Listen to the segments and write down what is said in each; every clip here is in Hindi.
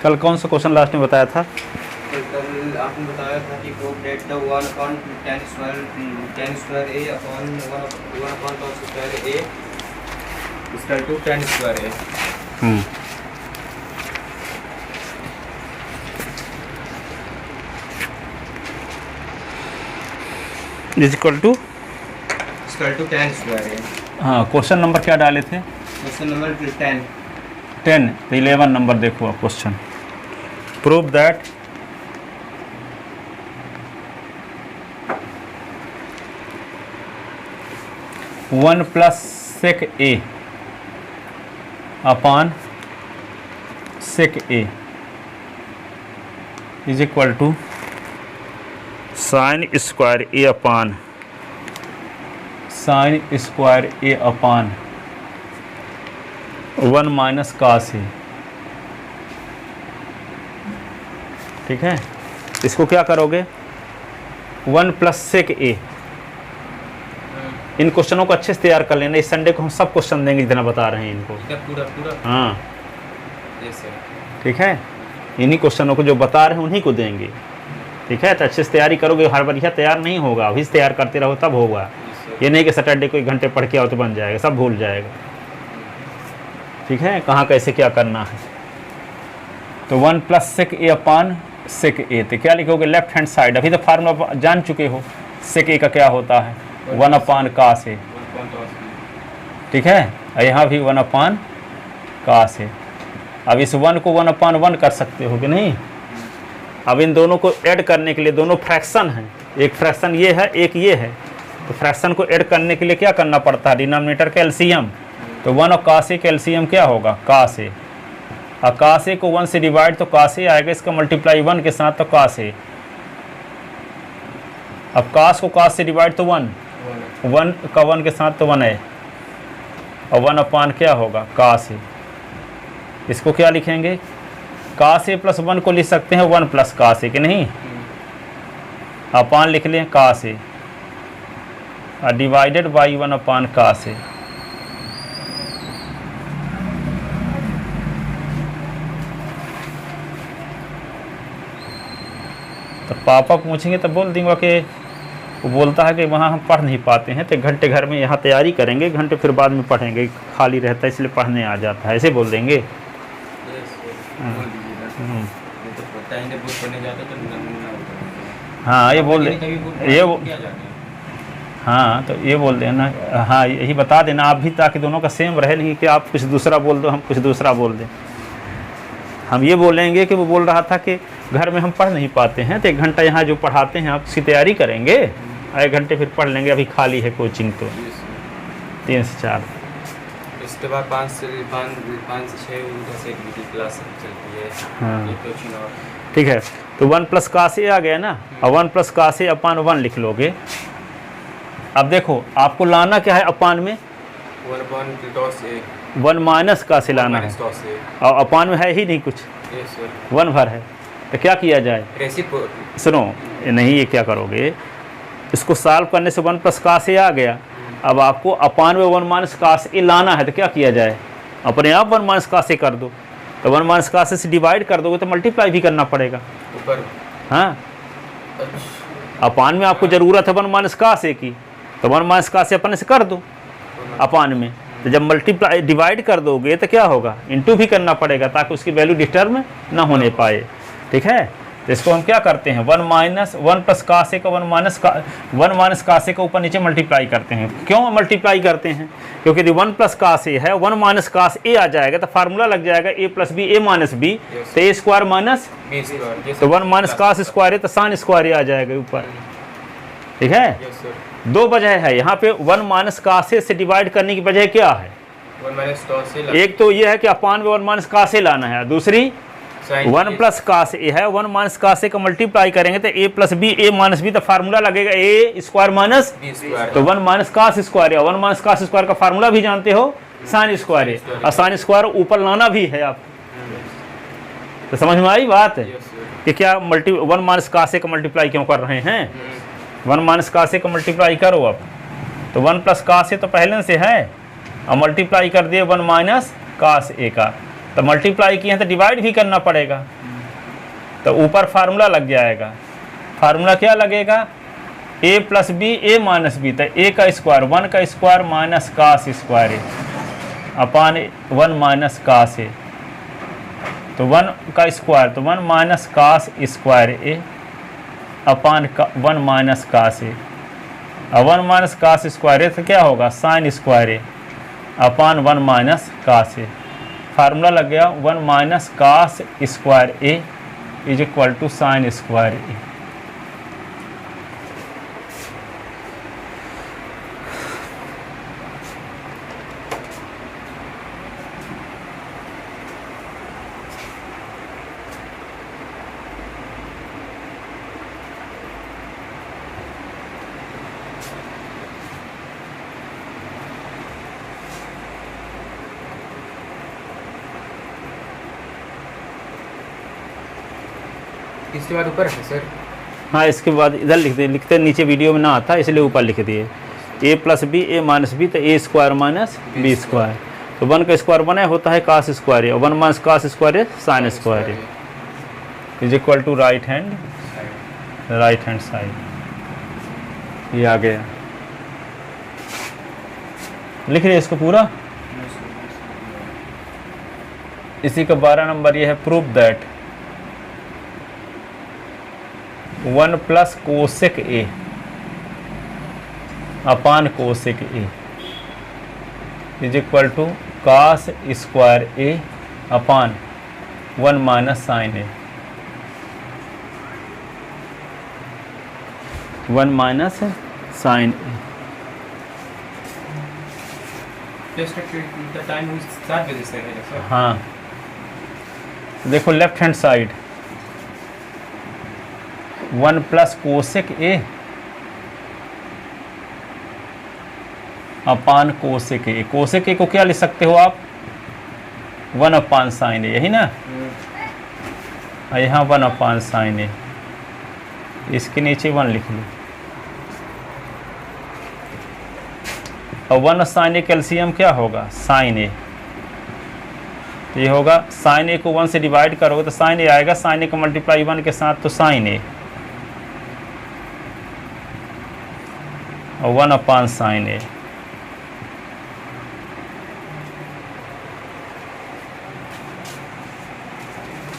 कल कौन सा क्वेश्चन लास्ट में बताया था? कल आपने बताया था कि prove that the 1 upon tan square a upon 1 upon cos square a is equal to tan square a। Is equal to tan square a। हाँ, क्वेश्चन नंबर क्या डाले थे? Question number 10। 10। तो 11 नंबर देखो आप question. Prove that one plus sec A upon sec A is equal to sine square A upon sine square A upon 1 minus cos A. ठीक है, इसको क्या करोगे? 1 प्लस सेक ए। इन क्वेश्चनों को अच्छे से तैयार कर लेना। इस संडे को हम सब क्वेश्चन देंगे जितना बता रहे हैं इनको। पूरा हाँ जैसे ठीक है, इन्हीं क्वेश्चनों को जो बता रहे हैं उन्हीं को देंगे। ठीक है, तो अच्छे से तैयारी करोगे। हर बार यह तैयार नहीं होगा, अभी से तैयार करते रहो तब होगा। ये नहीं कि सैटरडे को 1 घंटे पढ़ के आओ तो बन जाएगा, सब भूल जाएगा। ठीक है, कहाँ कैसे क्या करना है। तो 1 प्लस सेक ए अपान सेक ए, तो क्या लिखोगे? Left hand side. अभी तो फार्मूला जान चुके हो, सेक ए का क्या होता है? 1 अपान कास ए। ठीक है, यहाँ भी 1 अपान कास ए। अब इस 1 को 1 अपान 1 कर सकते हो कि नहीं? अब इन दोनों को ऐड करने के लिए, दोनों फ्रैक्शन हैं, एक फ्रैक्शन ये है एक ये है, तो फ्रैक्शन को ऐड करने के लिए क्या करना पड़ता है? डिनोमिनेटर का एलसीएम। तो 1 और कास ए का एलसीएम क्या होगा? कास ए। और कास ए को 1 से डिवाइड तो कास ए आएगा, इसका मल्टीप्लाई 1 के साथ तो कास ए। अब कास को कास से डिवाइड तो 1 का 1 के साथ तो 1 है, और 1 अपान क्या होगा? कास ए। इसको क्या लिखेंगे? कास ए प्लस 1 को लिख सकते हैं 1 प्लस कास ए, कि नहीं? अपान लिख लें कास ए, और divided by 1 upon cos a. तो पापा पूछेंगे तो बोल दूंगा कि वो बोलता है कि वहाँ हम पढ़ नहीं पाते हैं, तो 1 घंटे घर में यहाँ तैयारी करेंगे, 1 घंटे फिर बाद में पढ़ेंगे, खाली रहता है इसलिए पढ़ने आ जाता है, ऐसे बोल देंगे। हाँ ये बोल दे, हाँ तो ये बोल देना। हाँ यही बता देना आप भी, ताकि दोनों का सेम रहे, नहीं कि आप कुछ दूसरा बोल दो हम कुछ दूसरा बोल दें। हम ये बोलेंगे कि वो बोल रहा था कि घर में हम पढ़ नहीं पाते हैं, तो 1 घंटा यहाँ जो पढ़ाते हैं आप उसकी तैयारी करेंगे, 1 घंटे फिर पढ़ लेंगे, अभी खाली है कोचिंग तो 3 से 4। इसके बाद 5 से 6 उनका से क्लास चलती है। हाँ तो ठीक है, तो 1 प्लस कास ए आ गया ना, और 1 प्लस कास ए अपान 1 लिख लोगे। अब देखो आपको लाना क्या है अपान में? 1 माइनस कास ए लाना है, और अपान में है ही नहीं कुछ, 1 भर है, तो क्या किया जाए? सुनो नहीं, ये क्या करोगे, इसको सॉल्व करने से 1 प्लस कास ए आ गया। अब आपको अपान में 1 माइनस कास ए लाना है, तो क्या किया जाए? अपने आप 1 माइनस कास ए कर दो। तो 1 माइनस कास ए से डिवाइड कर दोगे तो मल्टीप्लाई भी करना पड़ेगा ऊपर। हाँ, अपान में आपको ज़रूरत है 1 माइनस कास ए की, तो 1 माइनस कास ए अपने से कर दो अपान में। तो जब मल्टीप्लाई डिवाइड कर दोगे तो क्या होगा? इंटू भी करना पड़ेगा, ताकि उसकी वैल्यू डिस्टर्ब ना होने पाए। ठीक है, तो इसको हम क्या करते हैं? 1 प्लस कास ए का 1 माइनस कास ए का ऊपर नीचे मल्टीप्लाई करते हैं। क्यों मल्टीप्लाई करते हैं? क्योंकि यदि 1 प्लस कास ए है, 1 माइनस कास ए आ जाएगा तो फार्मूला लग जाएगा a plus b a minus b, तो ए स्क्वायर माइनस, तो 1 माइनस कास स्क्वायर है तो साइन स्क्वायर आ जाएगा ऊपर। ठीक है, 2 वजह है यहाँ पे 1 माइनस कास ए से डिवाइड करने की वजह क्या है? एक तो ये है कि अपान में 1 माइनस कास ए लाना है, दूसरी 1 प्लस कास ए है, 1 माइनस कास ए का मल्टीप्लाई करेंगे तो a plus b a minus b, तो फार्मूला लगेगा a स्क्वायर माइनस, तो 1 माइनस कास स्क्वायर है। 1 माइनस कास स्क्वायर का फार्मूला भी जानते हो, साइन स्क्वायर है, और साइन स्क्वायर ऊपर लाना भी है आप। तो समझ में आई बात कि क्या 1 माइनस कास ए का मल्टीप्लाई क्यों कर रहे हैं? 1 माइनस कास ए का मल्टीप्लाई करो आप, तो 1 प्लस कास ए तो पहले से है, और मल्टीप्लाई कर दिए 1 माइनस कास ए का, तो मल्टीप्लाई किए हैं तो डिवाइड भी करना पड़ेगा, तो ऊपर फार्मूला लग जाएगा। फार्मूला क्या लगेगा, a plus b a minus b, तो a का स्क्वायर 1 का square minus cos square A upon 1 minus cos a, तो 1 का स्क्वायर तो 1 minus cos square A upon 1 minus cos a, और 1 माइनस कास स्क्वायर ए तो क्या होगा sine square A upon 1 minus cos a. Formula लग गया 1 minus cos square A is equal to sine square ए। इसके बाद ऊपर है सर। हाँ, इसके बाद इधर लिखते नीचे वीडियो में ना आता इसलिए ऊपर लिख दिए a plus b a minus b, तो a square minus B square, तो 1 का स्क्वायर 1 होता है कास स्क्वायर ए, और 1 minus cos square a sine square A is equal to right hand side. ये आ गया, लिख रहे इसको पूरा। इसी का 12 नंबर ये है, prove that 1 plus cosec A upon cosec A is equal to cos square A upon 1 minus sine A, 1 minus sine A. हाँ, देखो left hand side 1 plus cosec A upon cosec A. Cosec A को क्या लिख सकते हो आप, 1 अपान साइन ए, यही ना। यहाँ 1 अपान साइन ए, इसके नीचे 1 लिख लो, और 1 साइन ए कैल्शियम क्या होगा साइन ए, तो ये होगा साइन ए को 1 से डिवाइड करोगे तो साइन ए आएगा, साइन ए को मल्टीप्लाई 1 के साथ तो साइन ए, और 1 अपान साइन ए।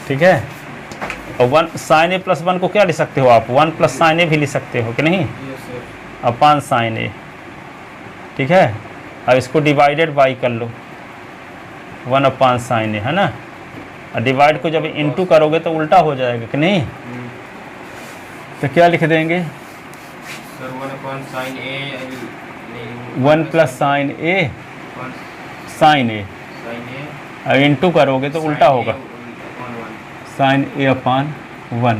ठीक है, और 1 साइन ए प्लस 1 को क्या लिख सकते हो आप, 1 प्लस साइन ए भी लिख सकते हो कि नहीं, अपान साइन ए। ठीक है, अब इसको डिवाइडेड बाई कर लो, 1 अपान साइन ए, है ना। और डिवाइड को जब इनटू करोगे तो उल्टा हो जाएगा कि नहीं, तो क्या लिख देंगे, 1 plus sign A sign a, और इनटू करोगे तो उल्टा होगा साइन ए अपान 1,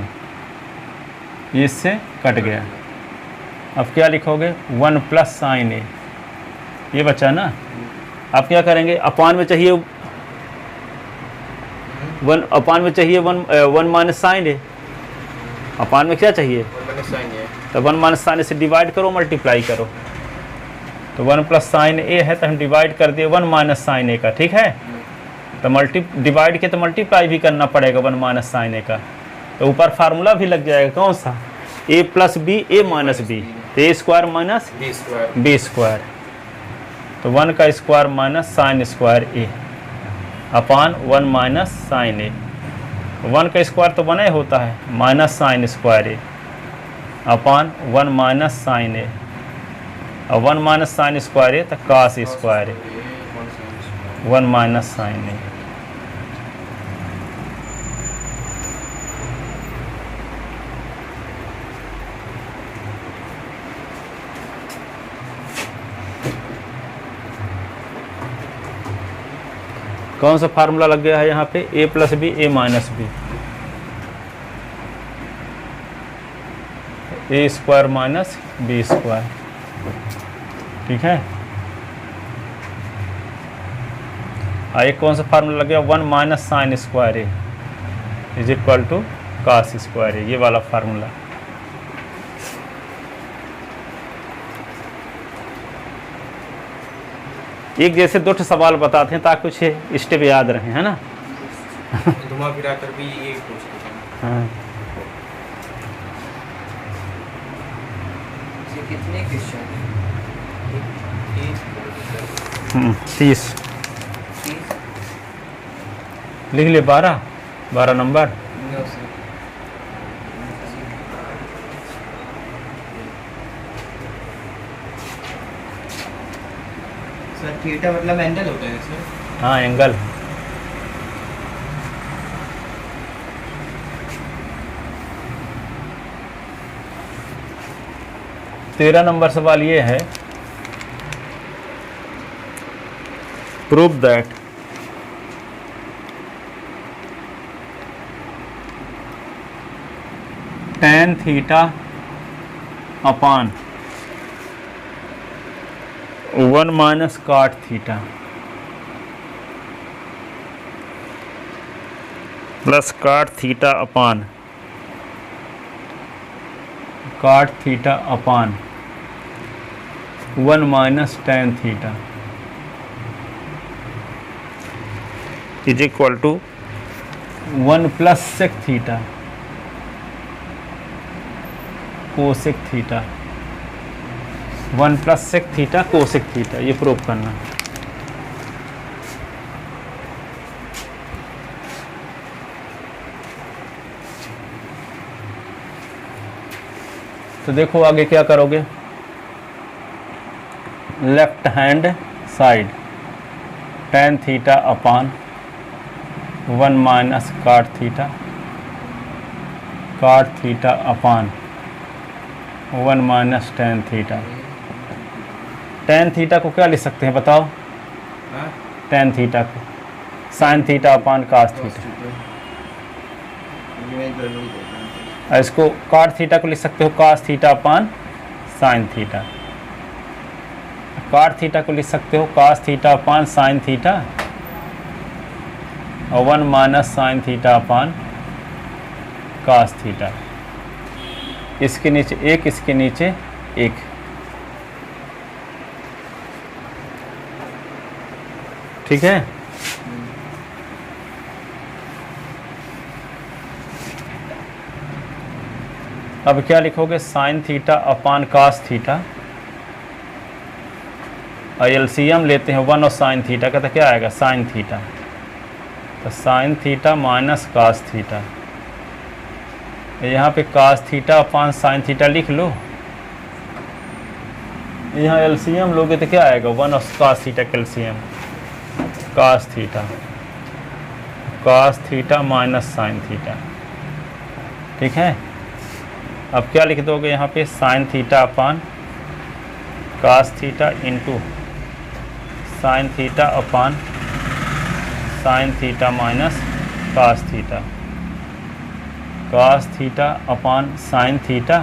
इससे कट गया। अब क्या लिखोगे, 1 प्लस साइन ए, ये बचा ना। अब क्या करेंगे, अपान में चाहिए 1, अपान में चाहिए 1 माइनस साइन ए, अपान में क्या चाहिए, तो 1 माइनस साइन ए से डिवाइड करो, मल्टीप्लाई करो, तो 1 प्लस साइन ए है तो हम डिवाइड कर दिए 1 माइनस साइन ए का। ठीक है, तो डिवाइड के तो मल्टीप्लाई भी करना पड़ेगा 1 माइनस साइन ए का, तो ऊपर फार्मूला भी लग जाएगा कौन सा, a plus b a minus b, तो a square minus B square, तो 1 का स्क्वायर माइनस साइन स्क्वायर ए अपान 1 माइनस साइन ए। 1 का स्क्वायर तो 1 होता है, minus sine square A upon 1 minus sine a, और 1 माइनस साइन स्क्वायर ए तो cos square a, 1 minus sine a. कौन सा फार्मूला लग गया है यहाँ पे, a plus b a minus B, A square minus B square. ठीक है, एक कौन सा फार्मूला लग गया, 1 minus sine square A is equal to cos square A, ये वाला फार्मूला। एक जैसे 2 सवाल बताते हैं ताकि कुछ स्टेप याद रहे, है ना। घुमा फिरा कर भी ये पूछते हैं। हाँ कितने क्वेश्चन हैं? 30 लिख ले। 12 number. No sir. Sir theta मतलब एंगल होता है सर? हाँ एंगल। तेरह नंबर सवाल ये है, prove that tan theta upon 1 minus cot theta plus cot theta upon cot theta upon 1 minus tan theta is equal to 1 plus sec theta cosec theta. 1 plus sec theta cosec theta, ये प्रूव करना। तो देखो आगे क्या करोगे, left hand side tan theta upon 1 minus cot theta upon 1 minus tan theta. tan theta को क्या लिख सकते हैं बताओ? tan थीटा को sin theta upon cos theta. और इसको cot थीटा को लिख सकते हो cos theta upon sin theta. cot theta को लिख सकते हो cos theta upon sin theta और 1 minus sin theta upon cos theta. इसके नीचे एक, इसके नीचे एक। ठीक है। अब क्या लिखोगे, sine theta upon cos theta और एलसीएम लेते हैं 1 और साइन थीटा का, तो क्या आएगा साइन थीटा। तो sine theta minus cos theta, यहाँ पे cos theta upon sine theta लिख लो। यहाँ एलसीएम लोगे तो क्या आएगा 1 और cos थीटा का LCM cos theta minus sine theta. ठीक है। अब क्या लिख दोगे यहाँ पे sine theta upon cos theta into sine theta upon sine theta minus cos theta, cos theta upon sine theta.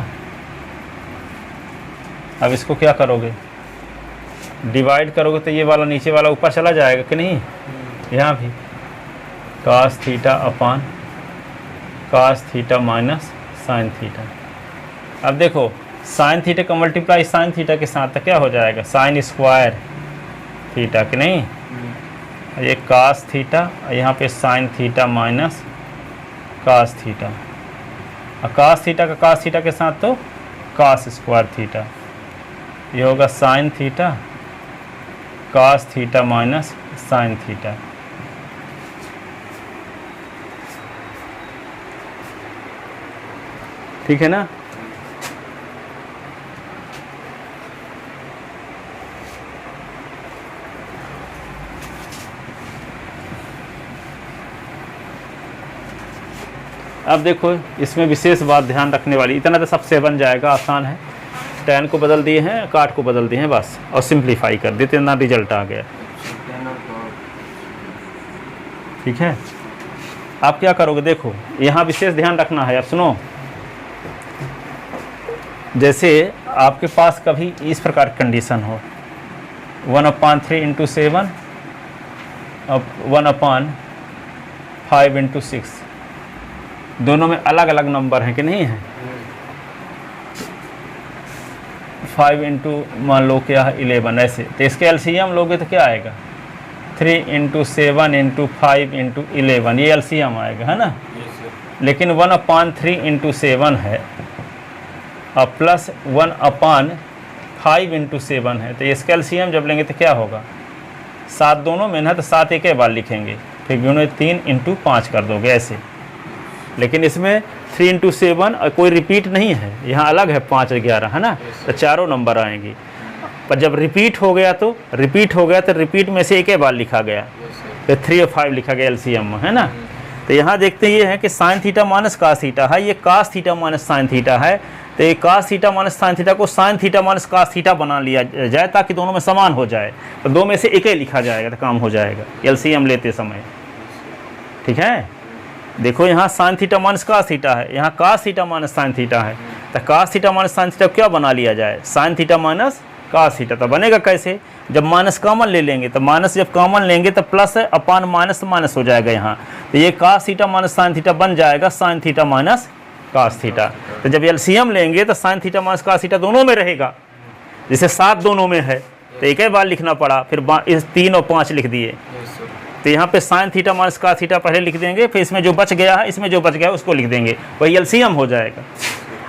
अब इसको क्या करोगे, डिवाइड करोगे तो ये वाला नीचे वाला ऊपर चला जाएगा कि नहीं, यहाँ भी cos theta upon cos theta minus sine theta. अब देखो साइन थीटा का मल्टीप्लाई साइन थीटा के साथ तो क्या हो जाएगा साइन स्क्वायर थीटा कि नहीं, ये cos थीटा, यहाँ पे sine theta minus cos theta, और cos थीटा का cos थीटा के साथ तो cos स्क्वायर थीटा। ये होगा sine theta cos theta minus sine theta. ठीक है ना। अब देखो इसमें विशेष बात ध्यान रखने वाली, इतना तो सबसे बन जाएगा, आसान है। tan को बदल दिए हैं, cot को बदल दिए हैं बस, और सिंप्लीफाई कर दिए, इतना रिजल्ट आ गया। ठीक है। आप क्या करोगे, देखो यहाँ विशेष ध्यान रखना है। अब सुनो, जैसे आपके पास कभी इस प्रकार की कंडीशन हो 1/3 इंटू 7 अब 1/5 इंटू 6, दोनों में अलग अलग नंबर हैं कि नहीं है। 5 इंटू मान लो क्या है 11, ऐसे तो इसके एलसीएम लोगे तो क्या आएगा 3 × 7 × 5 × 11, ये LCM आएगा, है ना। लेकिन 1/3 × 7 है और प्लस 1/5 × 7 है, तो इसका LCM जब लेंगे तो क्या होगा, 7 दोनों में ना, तो 7 एक बार लिखेंगे, फिर गुणे 3 × 5 कर दोगे ऐसे। लेकिन इसमें 3 × 7 और कोई रिपीट नहीं है, यहाँ अलग है 5 और 11, है ना, तो चारों नंबर आएंगे। पर जब रिपीट हो गया तो रिपीट में से एक ही बार लिखा गया, तो 3 और 5 लिखा गया LCM में, है ना। तो यहाँ देखते ये है कि sine theta minus cos theta है, ये cos theta minus sine theta है, तो ये cos theta minus sine theta को sine theta minus cos theta बना लिया जाए ताकि दोनों में समान हो जाए, तो दो में से एक ही लिखा जाएगा तो काम हो जाएगा LCM लेते समय, ठीक है। देखो यहाँ sine theta minus cos theta है, यहाँ cos theta minus sine theta है, तो cos theta minus sine theta क्या बना लिया जाए, sine theta minus cos theta. तो बनेगा कैसे, जब माइनस कॉमन ले लेंगे, तो माइनस जब कॉमन लेंगे तो प्लस है अपान माइनस माइनस हो जाएगा यहाँ, तो ये cos theta minus sine theta बन जाएगा sine theta minus cos theta. तो जब LCM लेंगे तो sine theta minus cos theta दोनों में रहेगा, जैसे 7 दोनों में है तो एक ही बार लिखना पड़ा, फिर इस 3 और 5 लिख दिए, तो यहाँ पे sine theta minus cos theta पहले लिख देंगे, फिर इसमें जो बच गया है, इसमें जो बच गया है उसको लिख देंगे, वही LCM हो जाएगा।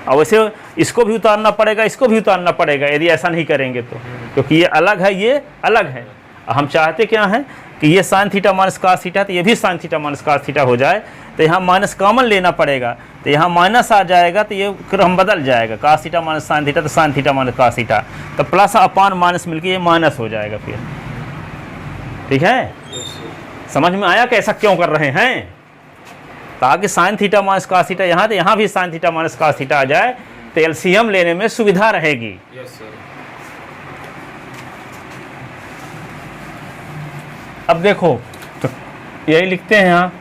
और वैसे इसको भी उतारना पड़ेगा, इसको भी उतारना पड़ेगा यदि ऐसा नहीं करेंगे तो, क्योंकि ये अलग है, ये अलग है। हम चाहते क्या हैं कि ये sine theta minus cos theta, तो ये भी sine theta minus cos theta हो जाए, तो यहाँ माइनस कॉमन लेना पड़ेगा, तो यहाँ माइनस आ जाएगा, तो ये क्रम बदल जाएगा, cos theta minus sine theta, तो sine theta minus cos theta, तो प्लस अपान माइनस मिलकर ये माइनस हो जाएगा फिर, ठीक है। समझ में आया कि ऐसा क्यों कर रहे हैं, ताकि sine theta minus cos theta यहाँ, तो यहाँ भी sine theta minus cos theta आ जाए, तो LCM लेने में सुविधा रहेगी। अब देखो तो यही लिखते हैं यहाँ